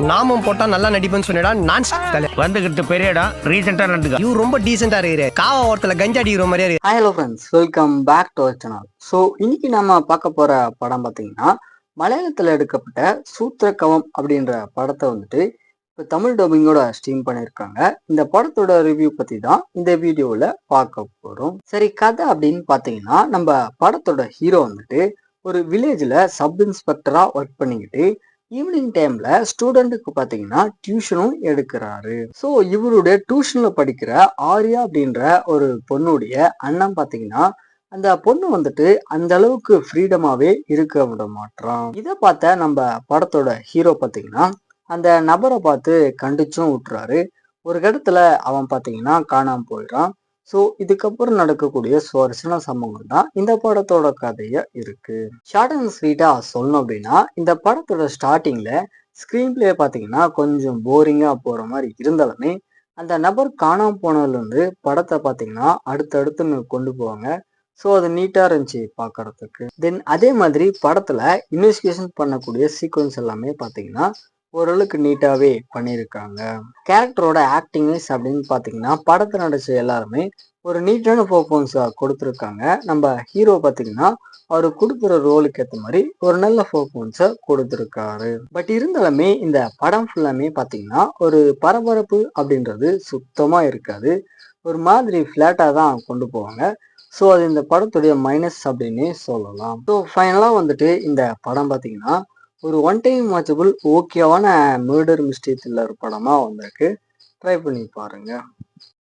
நாமும் போட்டா நல்லா நடிப்பேன்னு சொன்னடா. நான் வந்துகிட்டு பெரிய இடம் ரீசெண்டா நடந்துக்க. இவ ரொம்ப டீசெண்டா இருக்கிற காவா ஓரத்துல கஞ்சா அடிக்கிற மாதிரியா இருக்கு. Hello friends, welcome back to our channel. So இன்னைக்கு நம்ம பார்க்க போற படம் பார்த்தீங்கன்னா மலையாளத்தில் எடுக்கப்பட்ட சூத்திரக்கவம் அப்படின்ற படத்தை வந்துட்டு இப்போ தமிழ் டப்பிங்கோட ஸ்ட்ரீம் பண்ணியிருக்காங்க. இந்த படத்தோட ரிவ்யூ பற்றி தான் இந்த வீடியோவில் பார்க்க போகிறோம். சரி, கதை அப்படின்னு பார்த்தீங்கன்னா நம்ம படத்தோட ஹீரோ வந்துட்டு ஒரு வில்லேஜில் சப் இன்ஸ்பெக்டராக ஒர்க் பண்ணிக்கிட்டு ஈவினிங் டைம்ல ஸ்டூடெண்ட்டுக்கு பார்த்தீங்கன்னா டியூஷனும் எடுக்கிறாரு. ஸோ இவருடைய டியூஷன்ல படிக்கிற ஆர்யா அப்படின்ற ஒரு பொண்ணுடைய அண்ணன் பார்த்தீங்கன்னா அந்த பொண்ணு வந்துட்டு அந்த அளவுக்கு ஃப்ரீடமாவே இருக்க விட மாட்டான். இதை பார்த்த நம்ம படத்தோட ஹீரோ பார்த்தீங்கன்னா அந்த நபரை பார்த்து கண்டிச்சும் விட்டுறாரு. ஒரு இடத்துல அவன் பார்த்தீங்கன்னா காணாம போயிடுறான். ஸோ இதுக்கப்புறம் நடக்கக்கூடிய சுவாரஸ்யமான சம்பவங்கள் தான் இந்த படத்தோட கதையா இருக்கு. ஷார்ட் அண்ட் ஸ்வீட்டா சொல்லணும் அப்படின்னா இந்த படத்தோட ஸ்டார்டிங்ல ஸ்கிரீன் பிளே பார்த்தீங்கன்னா கொஞ்சம் போரிங்கா போற மாதிரி இருந்தாலுமே அந்த நபர் காணாம போனதுல இருந்து படத்தை பார்த்தீங்கன்னா அடுத்தடுத்துன்னு கொண்டு போவாங்க. ஸோ அது நீட்டா இருந்துச்சு பார்க்கறதுக்கு. தென் அதே மாதிரி படத்துல இன்வெஸ்டிகேஷன் பண்ணக்கூடிய சீக்வன்ஸ் எல்லாமே பார்த்தீங்கன்னா ஓரளவுக்கு நீட்டாவே பண்ணியிருக்காங்க. கேரக்டரோட ஆக்டிங் வைஸ் அப்படின்னு பார்த்தீங்கன்னா படத்தை நடிச்ச எல்லாருமே ஒரு நீட்டான பர்ஃபார்மன்ஸை கொடுத்துருக்காங்க. நம்ம ஹீரோ பார்த்தீங்கன்னா அவர் கொடுக்குற ரோலுக்கு ஏற்ற மாதிரி ஒரு நல்ல பர்ஃபார்மன்ஸை கொடுத்துருக்காரு. பட் இருந்தாலுமே இந்த படம் ஃபுல்லாமே பார்த்தீங்கன்னா ஒரு பரபரப்பு அப்படின்றது சுத்தமாக இருக்காது. ஒரு மாதிரி ஃப்ளாட்டாக தான் கொண்டு போவாங்க. ஸோ அது இந்த படத்துடைய மைனஸ் அப்படின்னே சொல்லலாம். ஸோ ஃபைனலாக வந்துட்டு இந்த படம் பார்த்தீங்கன்னா ஒரு ஒன் டைம் வாட்சபிள் ஓகேவான மர்டர் மிஸ்ட்ரி த்ரில்லர் படமாக வந்திருக்கு. ட்ரை பண்ணி பாருங்க.